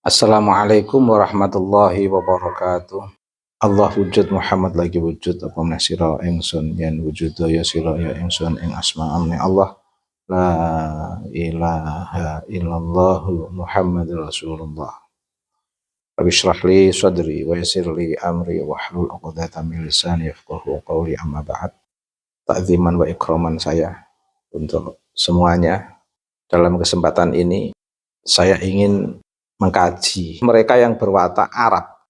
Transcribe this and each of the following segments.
Assalamualaikum warahmatullahi wabarakatuh. Allah wujud Muhammad lagi wujud apa nasira ingsun yen wujud ya sira ya ingsun ing asma'ane Allah la ilaha illallah Muhammadur Rasulullah. Rabbi shrah li sadri wa yassir li amri wahlul 'uqdatam min lisani yafqahu qawli amma ba'd. Ta'ziman wa ikraman saya untuk semuanya. Dalam kesempatan ini saya ingin mengkaji mereka yang berwatak Arab.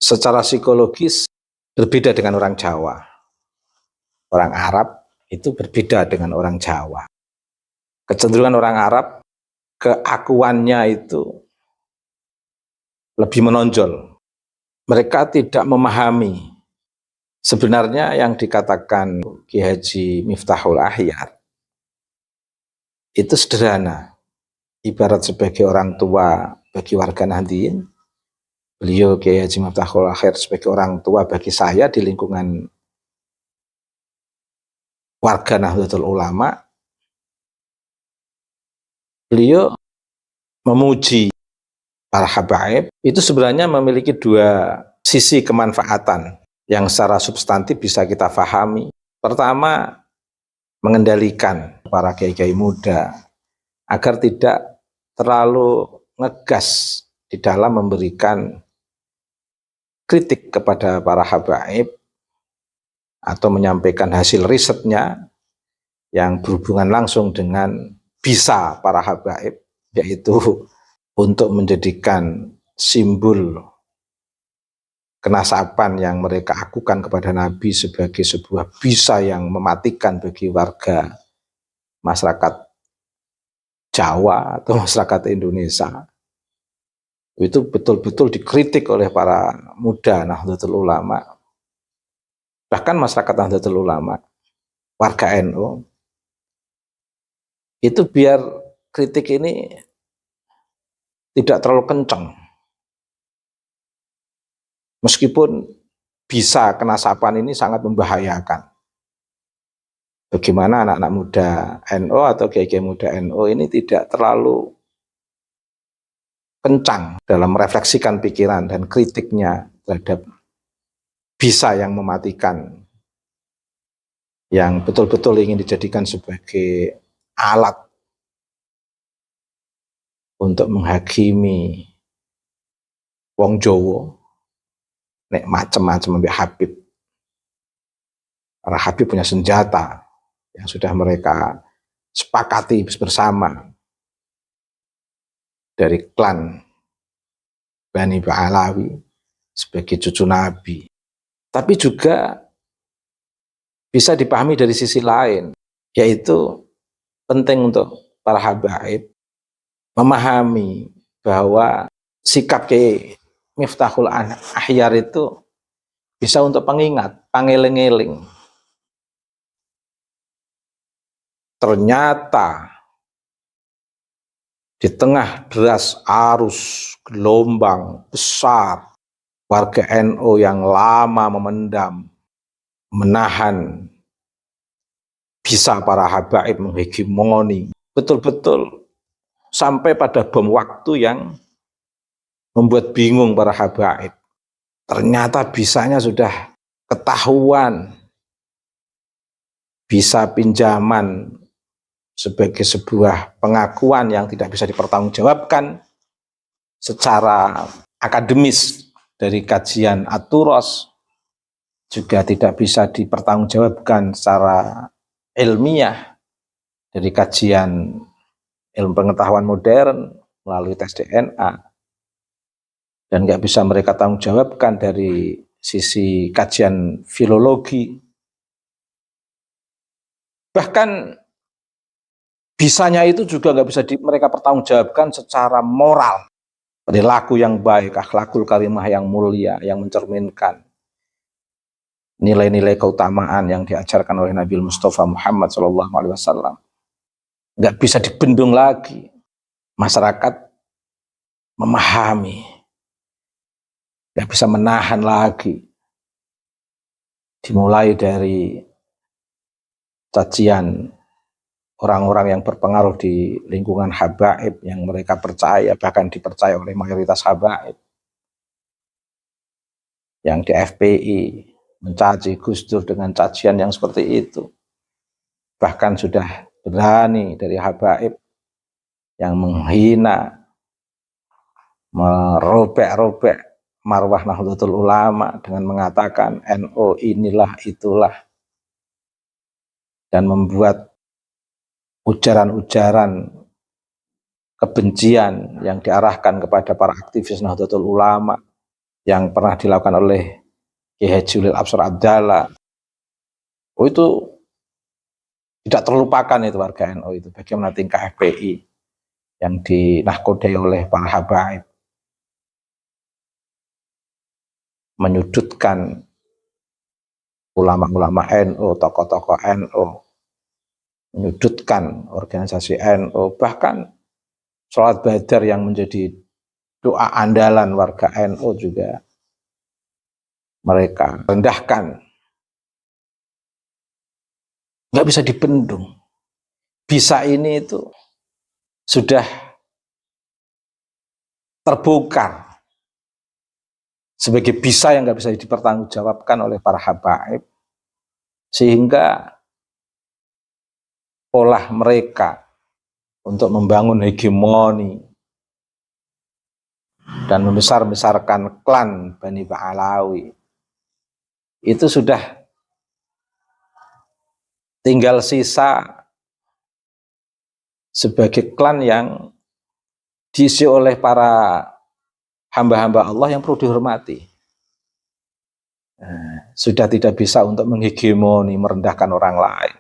Secara psikologis berbeda dengan orang Jawa. Orang Arab itu berbeda dengan orang Jawa. Kecenderungan orang Arab, keakuannya itu lebih menonjol. Mereka tidak memahami sebenarnya yang dikatakan Ki Haji Miftahul Ahyar itu sederhana. Ibarat sebagai orang tua bagi warga Nahdliyin, beliau Ki Haji Miftahul Ahyar sebagai orang tua bagi saya di lingkungan warga Nahdlatul Ulama. Beliau memuji para habaib itu sebenarnya memiliki dua sisi kemanfaatan yang secara substantif bisa kita fahami. Pertama, mengendalikan para kiai-kiai muda agar tidak terlalu ngegas di dalam memberikan kritik kepada para habaib atau menyampaikan hasil risetnya yang berhubungan langsung dengan bisa para habaib, yaitu untuk menjadikan simbol kenasaban yang mereka akukan kepada Nabi sebagai sebuah bisa yang mematikan bagi warga masyarakat Jawa atau masyarakat Indonesia. Itu betul-betul dikritik oleh para muda Nahdlatul Ulama, bahkan masyarakat Nahdlatul Ulama, warga NU, itu biar kritik ini tidak terlalu kencang. Meskipun bisa kenasaban ini sangat membahayakan. Bagaimana anak-anak muda NU atau kiai-kiai muda NU ini tidak terlalu kencang dalam merefleksikan pikiran dan kritiknya terhadap bisa yang mematikan, yang betul-betul ingin dijadikan sebagai alat untuk menghakimi wong Jowo, nek macam-macam ambek Habib. Para Habib punya senjata yang sudah mereka sepakati bersama dari klan Bani Ba'alawi sebagai cucu Nabi. Tapi juga bisa dipahami dari sisi lain, yaitu penting untuk para habaib memahami bahwa sikap Kiai Miftahul Ahyar itu bisa untuk pengingat, pangeling-eling. Ternyata di tengah deras arus gelombang besar warga NU yang lama memendam, menahan bisa para habaib menghegemoni, betul-betul sampai pada bom waktu yang membuat bingung para habaib. Ternyata bisanya sudah ketahuan, bisa pinjaman sebagai sebuah pengakuan yang tidak bisa dipertanggungjawabkan secara akademis dari kajian Aturos, juga tidak bisa dipertanggungjawabkan secara ilmiah dari kajian ilmu pengetahuan modern melalui tes DNA, dan nggak bisa mereka tanggungjawabkan dari sisi kajian filologi. Bahkan bisanya itu juga nggak bisa mereka pertanggungjawabkan secara moral, perilaku yang baik, akhlakul karimah yang mulia, yang mencerminkan nilai-nilai keutamaan yang diajarkan oleh Nabi Mustafa Muhammad SAW. Nggak bisa dibendung lagi. Masyarakat memahami, nggak bisa menahan lagi. Dimulai dari cacian orang-orang yang berpengaruh di lingkungan habaib yang mereka percaya, bahkan dipercaya oleh mayoritas habaib, yang di FPI mencaci Gus Dur dengan cacian yang seperti itu. Bahkan sudah berani dari habaib yang menghina, merobek-robek marwah Nahdlatul Ulama dengan mengatakan NU inilah itulah, dan membuat ujaran-ujaran kebencian yang diarahkan kepada para aktivis Nahdlatul Ulama yang pernah dilakukan oleh Kiai Haji Ulil Absar Abdallah. Oh, itu tidak terlupakan itu warga NU itu, bagaimana tingkah FPI yang dinahkodai oleh para habaib, menyudutkan ulama-ulama NU, tokoh-tokoh NU, menyudutkan organisasi NU, bahkan sholat badar yang menjadi doa andalan warga NU juga mereka rendahkan. Nggak bisa dibendung. Bisa ini itu sudah terbongkar sebagai bisa yang nggak bisa dipertanggungjawabkan oleh para habaib, sehingga pola mereka untuk membangun hegemoni dan membesar-besarkan klan Bani Ba'alawi itu sudah tinggal sisa sebagai klan yang diisi oleh para hamba-hamba Allah yang perlu dihormati. Sudah tidak bisa untuk menghegemoni, merendahkan orang lain,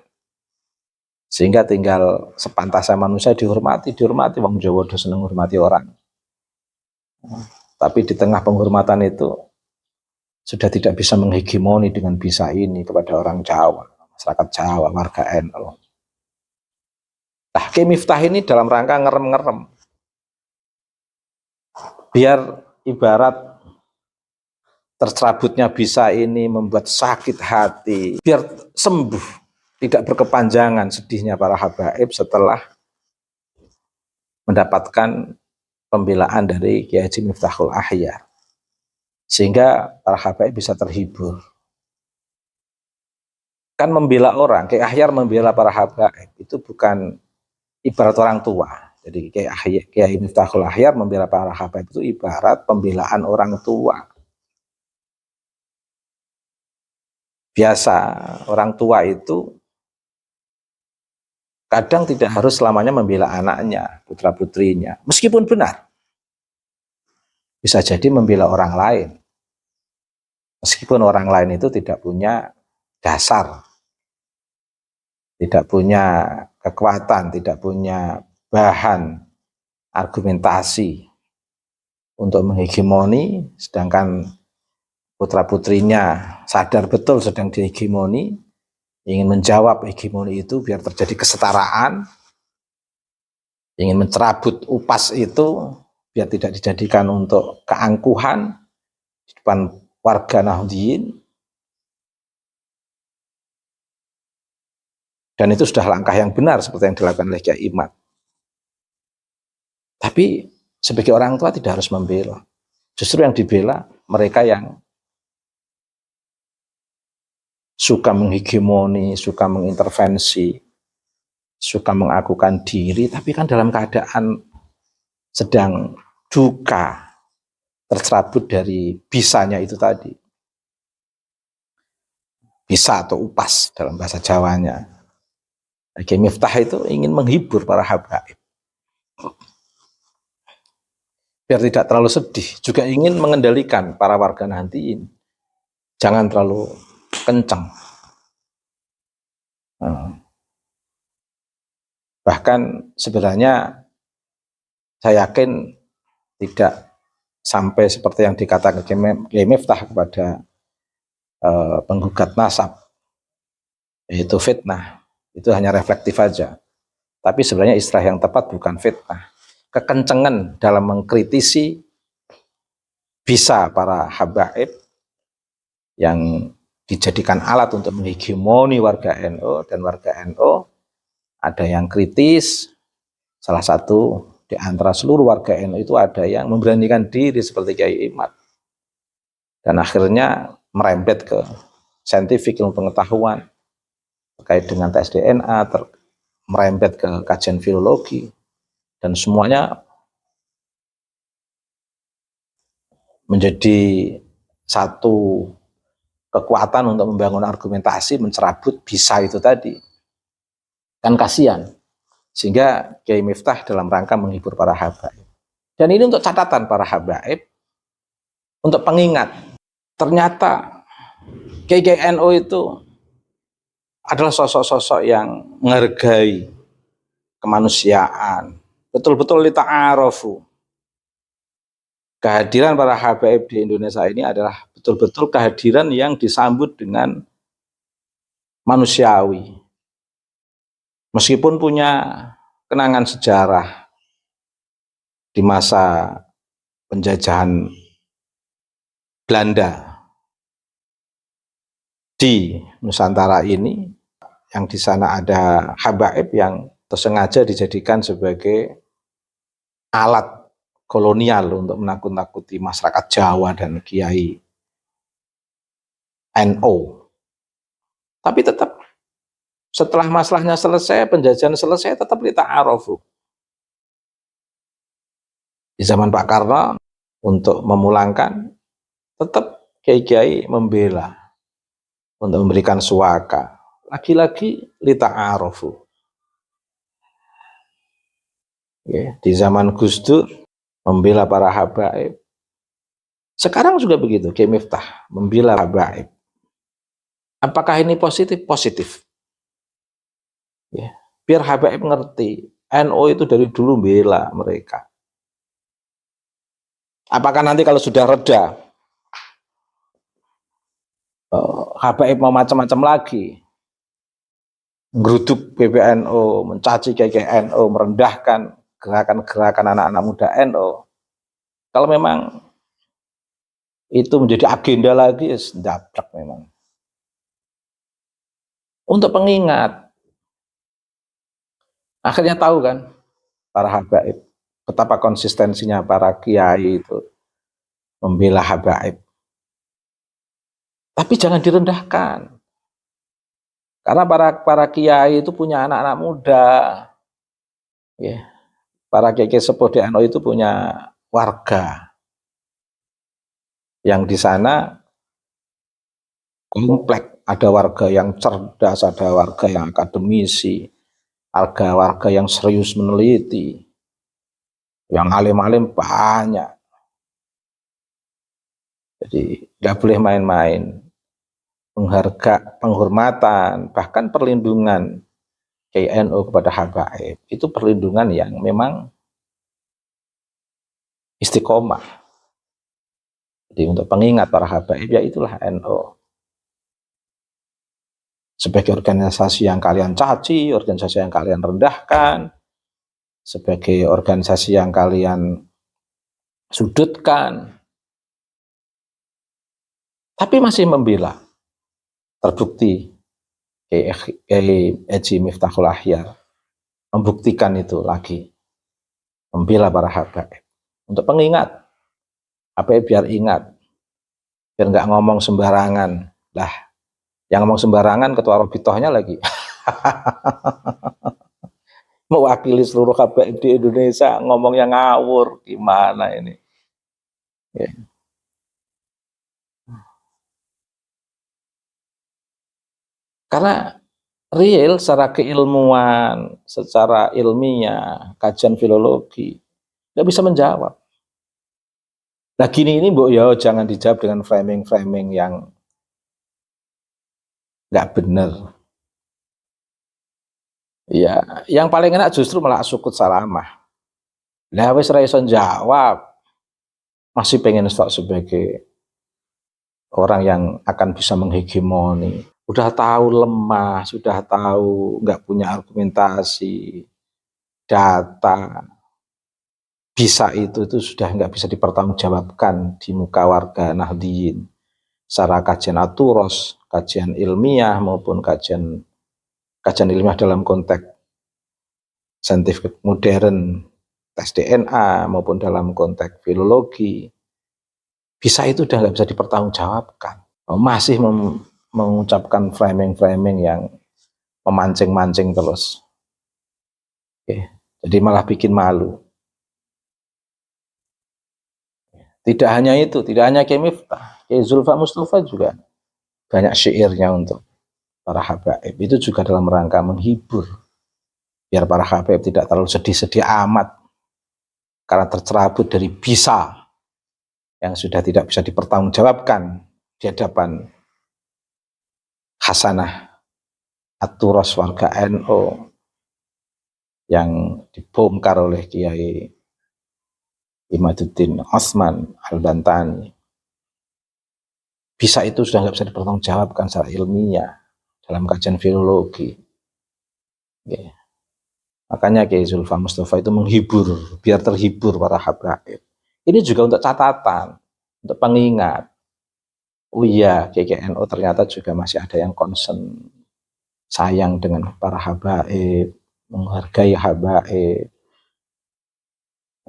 sehingga tinggal sepantasnya manusia dihormati. Wong Jawa udah seneng hormati orang. Tapi di tengah penghormatan itu sudah tidak bisa menghegemoni dengan bisa ini kepada orang Jawa, masyarakat Jawa, warga NU. Nah, Kiai Miftah ini dalam rangka ngerem-ngerem, biar ibarat tercerabutnya bisa ini membuat sakit hati, biar sembuh, tidak berkepanjangan sedihnya para habaib setelah mendapatkan pembelaan dari Kiai Haji Miftahul Ahyar, sehingga para habaib bisa terhibur. Kan membela orang, Kiai Ahyar membela para habaib itu bukan ibarat orang tua. Jadi Kiai Miftahul Ahyar membela para habaib itu ibarat pembelaan orang tua. Biasa orang tua itu kadang tidak harus selamanya membela anaknya, putra-putrinya. Meskipun benar, bisa jadi membela orang lain. Meskipun orang lain itu tidak punya dasar, tidak punya kekuatan, tidak punya bahan argumentasi untuk menghegemoni, sedangkan putra-putrinya sadar betul sedang dihegemoni, ingin menjawab hegemoni itu biar terjadi kesetaraan, ingin mencerabut upas itu biar tidak dijadikan untuk keangkuhan di depan warga Nahdliyin. Dan itu sudah langkah yang benar seperti yang dilakukan oleh Kiai Imad. Tapi sebagai orang tua tidak harus membela. Justru yang dibela mereka yang suka menghegemoni, suka mengintervensi, suka mengakukan diri, tapi kan dalam keadaan sedang duka, tercerabut dari bisanya itu tadi. Bisa atau upas dalam bahasa Jawanya. Kiai Miftah itu ingin menghibur para habaib, biar tidak terlalu sedih, juga ingin mengendalikan para warga Nahdliyin, jangan terlalu kencang. Bahkan sebenarnya saya yakin tidak sampai seperti yang dikatakan Kiai Miftah kepada penggugat nasab, yaitu fitnah. Itu hanya reflektif saja. Tapi sebenarnya istilah yang tepat bukan fitnah. Kekencengan dalam mengkritisi bisa para habaib yang dijadikan alat untuk menghegemoni warga NU, dan warga NU ada yang kritis. Salah satu di antara seluruh warga NU itu ada yang memberanikan diri seperti Kiai Imad. Dan akhirnya merembet ke saintifik, ilmu pengetahuan terkait dengan tes DNA, merembet ke kajian filologi, dan semuanya menjadi satu kekuatan untuk membangun argumentasi, mencerabut bisa itu tadi. Kan kasihan. Sehingga Kiai Miftah dalam rangka menghibur para habaib. Dan ini untuk catatan para habaib, untuk pengingat. Ternyata Kiai NU itu adalah sosok-sosok yang menghargai kemanusiaan. Betul-betul lita'arofu. Kehadiran para habaib di Indonesia ini adalah betul-betul kehadiran yang disambut dengan manusiawi. Meskipun punya kenangan sejarah di masa penjajahan Belanda di Nusantara ini, yang di sana ada habaib yang tersengaja dijadikan sebagai alat kolonial untuk menakut-nakuti masyarakat Jawa dan Kiai NU. Tapi tetap setelah masalahnya selesai, penjajahan selesai, tetap lita'arofu. Di zaman Pak Karno, untuk memulangkan, tetap kiai-kiai membela untuk memberikan suaka. Lagi-lagi lita'arofu. Di zaman Gus Dur, membela para habaib. Sekarang juga begitu, Kiai Miftah membela habaib. Apakah ini positif? Positif. Biar habaib ngerti, NU itu dari dulu bela mereka. Apakah nanti kalau sudah reda, habaib mau macam-macam lagi, geruduk PBNU, mencaci KKNU, merendahkan gerakan-gerakan anak-anak muda NU. Kalau memang itu menjadi agenda lagi, daplek memang. Untuk pengingat, akhirnya tahu kan para habaib betapa konsistensinya para kiai itu membela habaib. Tapi jangan direndahkan, karena para kiai itu punya anak-anak muda, para kiai sepuh di NU itu punya warga yang di sana komplek, ada warga yang cerdas, ada warga yang akademisi, ada warga yang serius meneliti, yang alim-alim banyak. Jadi nggak boleh main-main. Penghormatan, bahkan perlindungan KNU kepada habaib itu perlindungan yang memang istiqomah. Jadi untuk pengingat para habaib, ya itulah NU. Sebagai organisasi yang kalian caci, organisasi yang kalian rendahkan, sebagai organisasi yang kalian sudutkan, tapi masih membela. Terbukti Kiai Haji Miftahul Ahyar membuktikan itu lagi, membela para habaib. Untuk pengingat, habaib biar ingat, biar nggak ngomong sembarangan. Lah, yang ngomong sembarangan ketua Robitohnya lagi. Mewakili seluruh habaib di Indonesia, ngomong yang ngawur, gimana ini? Ya. Karena real secara keilmuan, secara ilmiah, kajian filologi, nggak bisa menjawab. Nah gini ini Mbok, ya jangan dijawab dengan framing-framing yang nggak benar. Ya, yang paling enak justru malah sukut salamah. Lah wis ra iso jawab, masih pengen stok sebagai orang yang akan bisa menghegemoni. Udah tahu lemah, sudah tahu nggak punya argumentasi, data, bisa itu sudah nggak bisa dipertanggungjawabkan di muka warga Nahdliyin. Secara kajian aturos, kajian ilmiah maupun kajian ilmiah dalam konteks saintifik modern, tes DNA maupun dalam konteks filologi, bisa itu udah nggak bisa dipertanggungjawabkan. Masih mengucapkan framing-framing yang memancing-mancing terus. Oke. Jadi malah bikin malu. Tidak hanya itu, tidak hanya Kiai Miftah, Kiai Zulfa Mustafa juga banyak syairnya untuk para habaib. Itu juga dalam rangka menghibur, biar para habaib tidak terlalu sedih-sedih amat karena tercerabut dari bisa yang sudah tidak bisa dipertanggungjawabkan di hadapan Hasanah At-Turas warga NU yang dibongkar oleh Kiai Imaduddin Osman Al-Bantani. Bisa itu sudah nggak bisa dipertanggungjawabkan secara ilmiah dalam kajian filologi. Okay. Makanya Kiai Zulfa Mustafa itu menghibur, biar terhibur para habaib. Ini juga untuk catatan, untuk pengingat. Oh iya, KKNU ternyata juga masih ada yang concern, sayang dengan para habaib, menghargai habaib.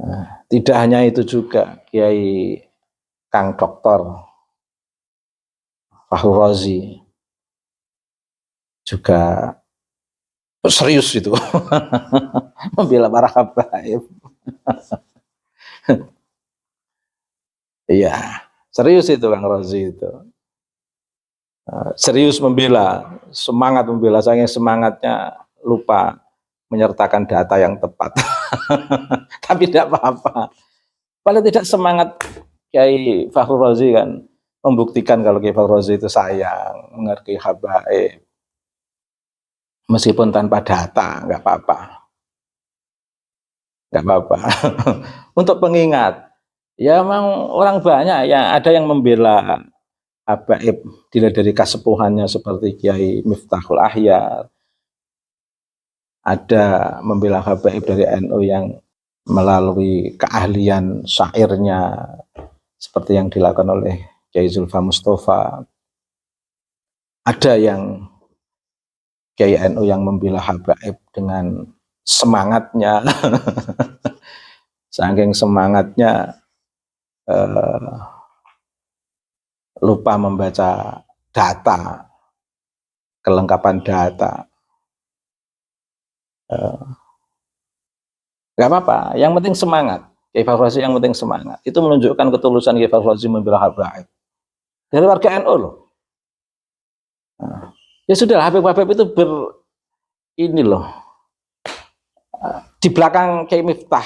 Nah, tidak hanya itu juga, Kiai Kang Doktor Fahru Razi juga serius itu membela para habaib. Iya, serius itu Kang Razi itu. Serius membela, semangat membela, saking semangatnya lupa menyertakan data yang tepat. Tapi tidak apa-apa. Paling tidak semangat Kiai Fahru Razi kan membuktikan kalau Kiai Fahru Razi itu sayang, menghargai habaib. Meskipun tanpa data, nggak apa-apa. Nggak apa-apa. Untuk pengingat, ya memang orang banyak ya, ada yang membela habaib dilihat dari kasepuhannya seperti Kiai Miftahul Ahyar, ada membela habaib dari NU yang melalui keahlian syairnya seperti yang dilakukan oleh Kiai Zulfa Mustafa. Ada yang Kiai NU yang membela habaib dengan semangatnya, saking semangatnya lupa membaca data, kelengkapan data. Gak apa-apa, yang penting semangat. Kiai Fahru Razi yang penting semangat. Itu menunjukkan ketulusan Kiai Fahru Razi membela habaib. Dari warga NU loh. Nah, ya sudah, Habib-Habib itu ini loh, di belakang Kiai Miftah,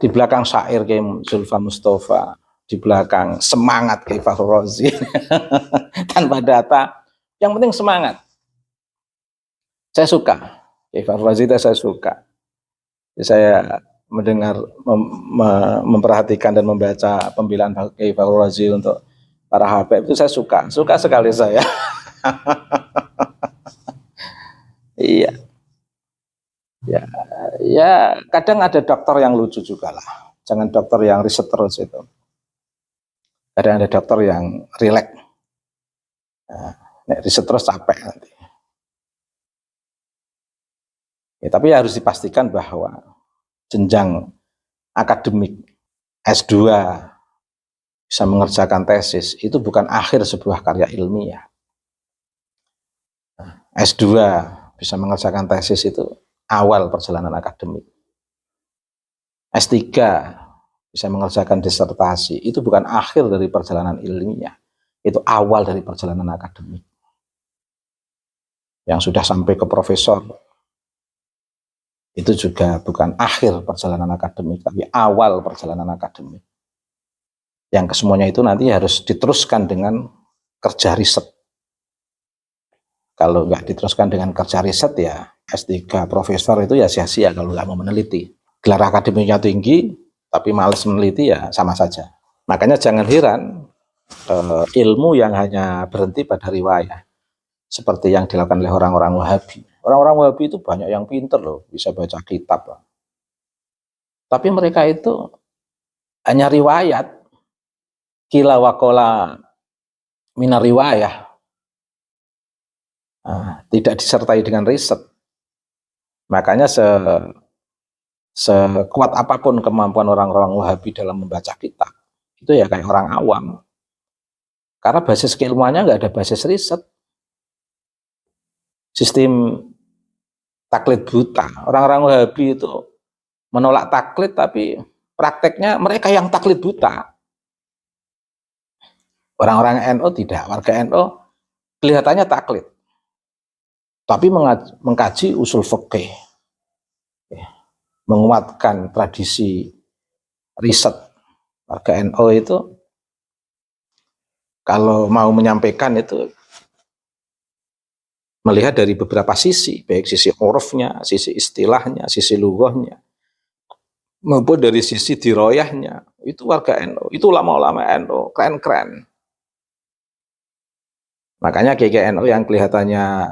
di belakang syair Kiai Zulfa Mustafa, di belakang semangat Kiai Fahru Razi tanpa data, yang penting semangat. Saya suka Kiai Fahru Razi, saya suka. Saya mendengar, memperhatikan dan membaca pembelaan Kiai Fahru Razi untuk para habaib itu saya suka sekali saya. Iya. Ya, kadang ada dokter yang lucu juga lah. Jangan dokter yang riset terus itu. Kadang ada dokter yang rileks. Nah, riset terus capek nanti. Ya, tapi harus dipastikan bahwa jenjang akademik S2 bisa mengerjakan tesis itu bukan akhir sebuah karya ilmiah. S2 bisa mengerjakan tesis itu awal perjalanan akademik. S3 bisa mengerjakan disertasi itu bukan akhir dari perjalanan ilmiah, itu awal dari perjalanan akademik. Yang sudah sampai ke profesor itu juga bukan akhir perjalanan akademik, tapi awal perjalanan akademik. Yang kesemuanya itu nanti harus diteruskan dengan kerja riset. Kalau nggak diteruskan dengan kerja riset ya S3 profesor itu ya sia-sia kalau nggak mau meneliti. Gelar akademiknya tinggi, tapi males meneliti ya sama saja. Makanya jangan heran ilmu yang hanya berhenti pada riwayah, seperti yang dilakukan oleh orang-orang Wahabi. Orang-orang Wahabi itu banyak yang pinter loh, bisa baca kitab loh. Tapi mereka itu hanya riwayat, kila wakola minar riwayah, tidak disertai dengan riset. Makanya sekuat apapun kemampuan orang-orang Wahabi dalam membaca kitab, itu ya kayak orang awam. Karena basis keilmuannya nggak ada basis riset. Sistem taklid buta. Orang-orang Wahabi itu menolak taklid, tapi prakteknya mereka yang taklid buta. Orang-orang NU tidak, warga NU kelihatannya taklid, tapi mengkaji usul fikih, menguatkan tradisi riset. Warga NU itu kalau mau menyampaikan itu melihat dari beberapa sisi, baik sisi urufnya, sisi istilahnya, sisi lughahnya, maupun dari sisi diroyahnya. Itu warga NU, itu ulama-ulama NU, keren-keren. Makanya KKI NU yang kelihatannya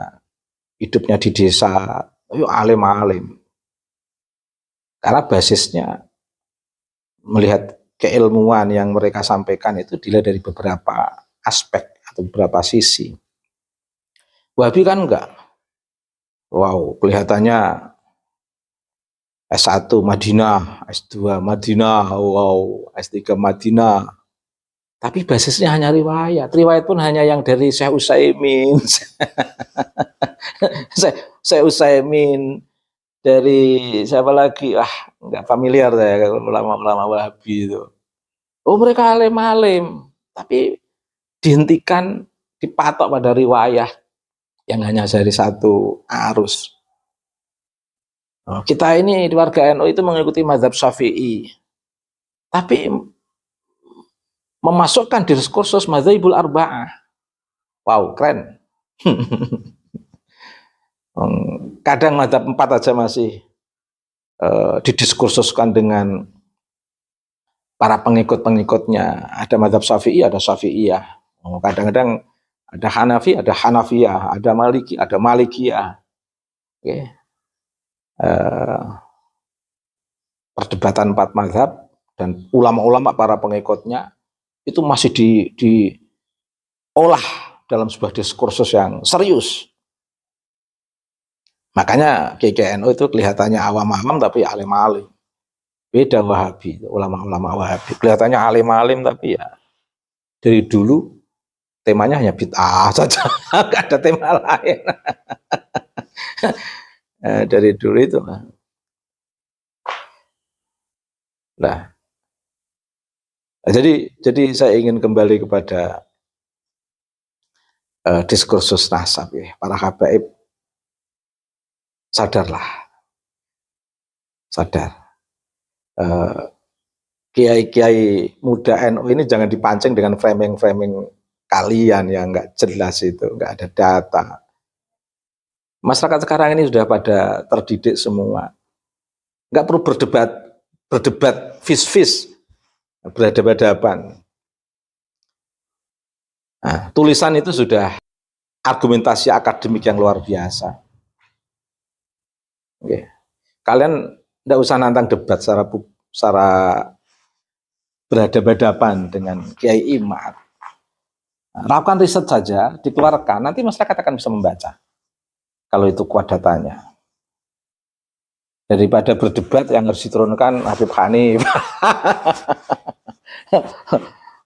hidupnya di desa, itu alim-alim. Karena basisnya melihat keilmuan yang mereka sampaikan itu dilihat dari beberapa aspek atau beberapa sisi. Wahabi kan enggak. Wow, kelihatannya S1 Madinah, S2 Madinah, wow, S3 Madinah. Tapi basisnya hanya riwayat. Riwayat pun hanya yang dari Syekh Utsaimin. Syekh Utsaimin, dari siapa lagi? Enggak familiar saya ulama-ulama Wahabi itu. Oh, mereka alim-alim, tapi dihentikan, dipatok pada riwayat yang hanya dari satu arus. Kita ini di warga NU itu mengikuti mazhab Syafi'i, tapi memasukkan diskursus mazhabul arba'ah. Wow, keren. Kadang mazhab 4 aja masih didiskursuskan dengan para pengikut-pengikutnya. Ada mazhab Syafi'i, ada Syafi'iyah. Kadang-kadang ada Hanafi, ada Hanafiyah, ada Maliki, ada Malikiyah. Oke. Perdebatan 4 mazhab dan ulama-ulama para pengikutnya itu masih diolah dalam sebuah diskursus yang serius. Makanya KKNU itu kelihatannya awam-awam tapi alim-alim. Beda Wahabi, ulama-ulama Wahabi kelihatannya alim-alim tapi ya dari dulu temanya hanya bid'ah saja, nggak ada tema lain. Dari dulu itu. Nah, jadi saya ingin kembali kepada diskursus nasab ya. Para habaib, sadarlah, sadar. Kiai-kiai muda NU ini jangan dipancing dengan framing-framing kalian yang nggak jelas itu, nggak ada data. Masyarakat sekarang ini sudah pada terdidik semua, nggak perlu berdebat vis-vis, berhadapan-hadapan. Nah, tulisan itu sudah argumentasi akademik yang luar biasa. Oke. Kalian tidak usah nantang debat secara berhadapan-hadapan dengan Kiai Imad. Lakukan riset saja, dikeluarkan, nanti masyarakat akan bisa membaca. Kalau itu kuat datanya. Daripada berdebat yang harus diturunkan Habib Hanif.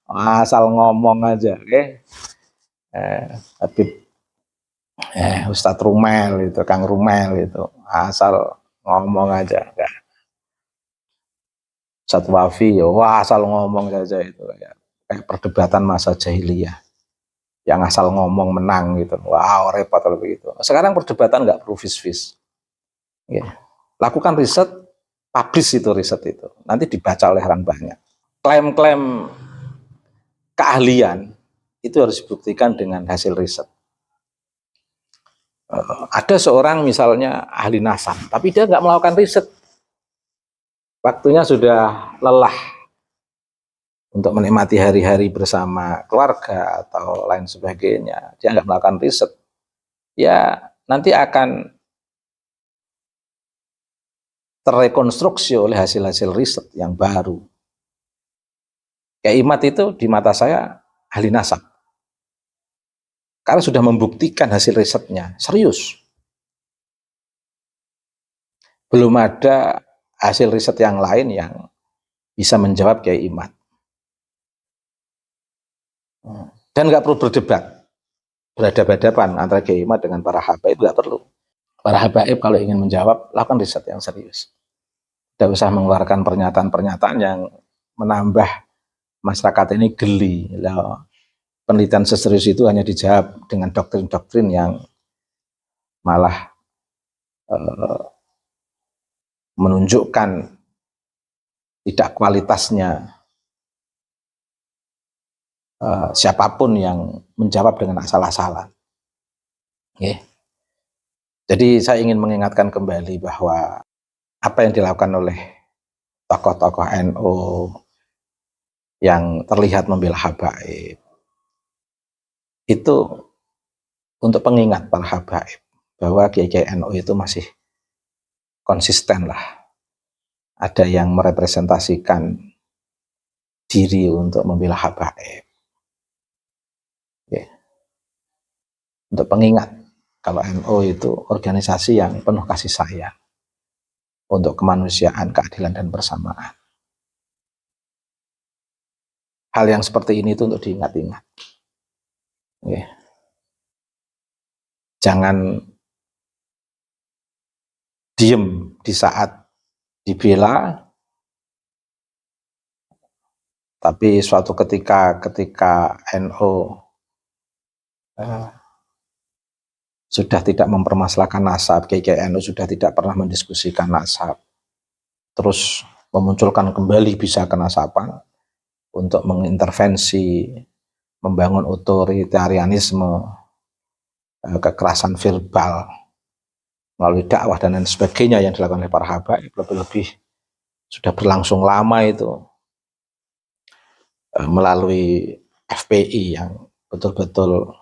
Asal ngomong aja, oke? Habib Ustadz Rumel itu, Kang Rumel itu, asal ngomong aja. Ustadz Wafi, wah asal ngomong saja itu, kayak perdebatan masa jahiliyah. Yang asal ngomong menang gitu, wow repot kalau begitu. Sekarang perdebatan nggak perlu vis-vis. Ya. Lakukan riset, publish itu riset itu, nanti dibaca oleh orang banyak. Klaim-klaim keahlian itu harus dibuktikan dengan hasil riset. Ada seorang misalnya ahli nasab, tapi dia nggak melakukan riset. Waktunya sudah lelah untuk menikmati hari-hari bersama keluarga atau lain sebagainya. Dia nggak melakukan riset. Ya nanti akan terrekonstruksi oleh hasil-hasil riset yang baru. Kayak Imad itu di mata saya ahli nasab. Karena sudah membuktikan hasil risetnya, serius. belum ada hasil riset yang lain yang bisa menjawab Kiai Imad. Dan nggak perlu berdebat, berhadapan-hadapan antara Kiai Imad dengan para habaib, nggak perlu. Para habaib kalau ingin menjawab, lakukan riset yang serius. Tidak usah mengeluarkan pernyataan-pernyataan yang menambah masyarakat ini geli. Penelitian seserius itu hanya dijawab dengan doktrin-doktrin yang malah menunjukkan tidak kualitasnya siapapun yang menjawab dengan asal-asalan. Okay. Jadi saya ingin mengingatkan kembali bahwa apa yang dilakukan oleh tokoh-tokoh NU yang terlihat membela habaib itu untuk pengingat para habaib bahwa kiai-kiai NU itu masih konsisten lah. Ada yang merepresentasikan diri untuk membela habaib. Okay. Untuk pengingat kalau NU itu organisasi yang penuh kasih sayang untuk kemanusiaan, keadilan, dan persamaan. Hal yang seperti ini itu untuk diingat-ingat. Okay. Jangan diem di saat dibela, tapi suatu ketika NU sudah tidak mempermasalahkan nasab, kiai NU sudah tidak pernah mendiskusikan nasab, terus memunculkan kembali bisa kenasaban untuk mengintervensi, membangun otoritarianisme, kekerasan verbal melalui dakwah dan lain sebagainya yang dilakukan oleh para habaib, lebih-lebih sudah berlangsung lama itu melalui FPI yang betul-betul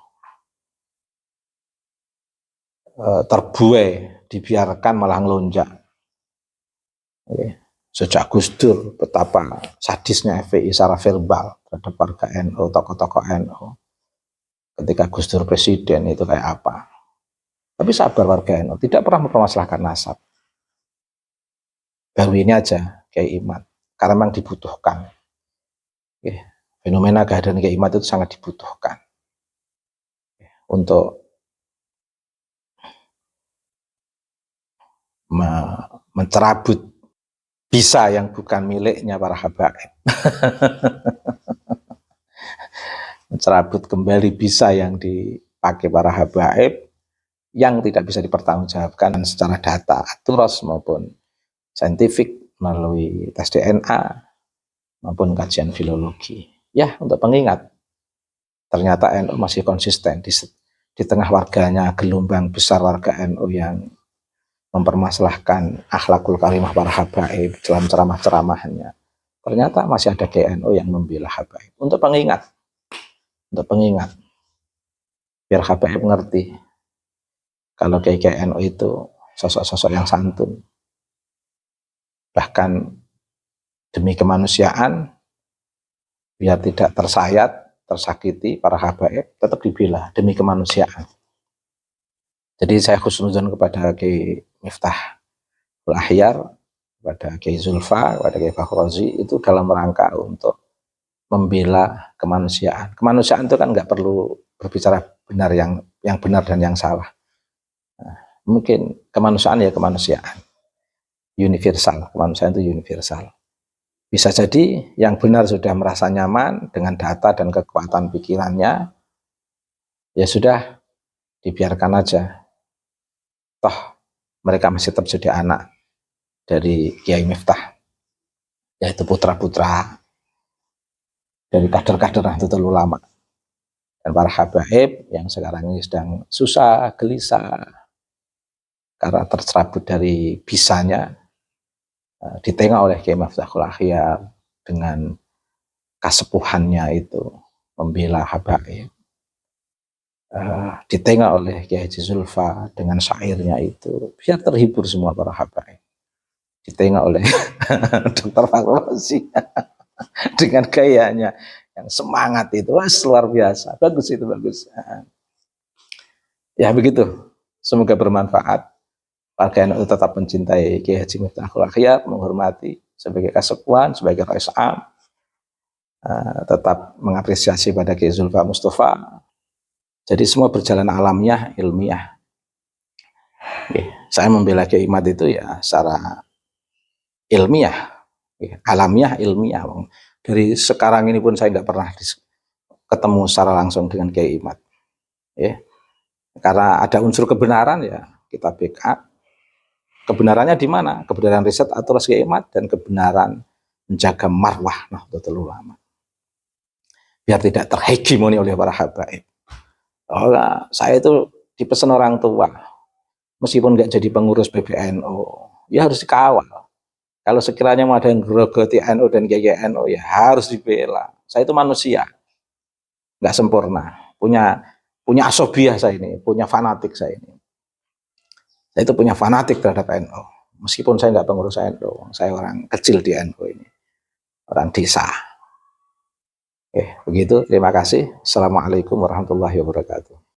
terbuai, dibiarkan malah ngelonjak. Sejak Gus Dur, betapa sadisnya FPI secara verbal terhadap warga NU, tokoh-tokoh NU. Ketika Gus Dur presiden itu kayak apa. Tapi sabar warga NU, tidak pernah mempermasalahkan nasab. Baru ini aja Kiai Imad, karena memang dibutuhkan. Fenomena kehadiran Kiai Imad itu sangat dibutuhkan untuk mencerabut bisa yang bukan miliknya para habaib. Mencerabut kembali bisa yang dipakai para habaib yang tidak bisa dipertanggungjawabkan secara data, aturos maupun saintifik melalui tes DNA maupun kajian filologi. Ya, untuk pengingat, ternyata NU masih konsisten di tengah warganya, gelombang besar warga NU yang mempermasalahkan akhlakul karimah para habaib dalam ceramah-ceramahnya. Ternyata masih ada GNU yang membela habaib. Untuk pengingat, biar habaib ngerti kalau GNU itu sosok-sosok yang santun. Bahkan demi kemanusiaan, biar tidak tersayat, tersakiti para habaib, tetap dibela demi kemanusiaan. Jadi saya khusnuzon kepada Kiai Miftahul Ahyar, kepada Kiai Zulfa, kepada Kiai Fakhrozi, itu dalam rangka untuk membela kemanusiaan. Kemanusiaan itu kan nggak perlu berbicara benar yang benar dan yang salah. Nah, mungkin kemanusiaan ya kemanusiaan. Universal, kemanusiaan itu universal. Bisa jadi yang benar sudah merasa nyaman dengan data dan kekuatan pikirannya, ya sudah dibiarkan aja. Toh mereka masih tetap jadi anak dari Kiai Miftah, yaitu putra-putra dari kader-kader Nahdlatul Ulama. Dan para habaib yang sekarang ini sedang susah, gelisah, karena tercerabut dari bisanya, ditengok oleh Kiai Miftahul Ahyar dengan kasepuhannya itu, membela habaib. Ditengok oleh Kiai Haji Zulfa dengan syairnya itu, biar terhibur semua para habaib. Ditengok oleh Dr. Fakhrozi dengan gayanya yang semangat itu, wah luar biasa, bagus itu, bagus. Ya begitu, semoga bermanfaat. warga NU tetap mencintai Kiai Haji Miftahul Akhyar, menghormati sebagai kasepuan, sebagai Rais Am, tetap mengapresiasi pada Kiai Zulfa Mustafa. Jadi semua berjalan alamiah, ilmiah. Saya membela Kiai Imad itu ya secara ilmiah, alamiah, ilmiah. Dari sekarang ini pun saya nggak pernah ketemu secara langsung dengan Kiai Imad. Karena ada unsur kebenaran ya kita backup. Kebenarannya di mana? Kebenaran riset atau Kiai Imad dan kebenaran menjaga marwah Nahdlatul Ulama. Biar tidak terhegemoni oleh para habaib. Saya itu dipesan orang tua, meskipun nggak jadi pengurus PBNU, ya harus dikawal. Kalau sekiranya mau ada yang gerogoti NU dan GGNU, ya harus dibela. Saya itu manusia, nggak sempurna. Punya asobiah saya ini, punya fanatik saya ini. Saya itu punya fanatik terhadap NU. Meskipun saya nggak pengurus NU, saya orang kecil di NU ini, orang desa. Begitu. Terima kasih. Assalamualaikum warahmatullahi wabarakatuh.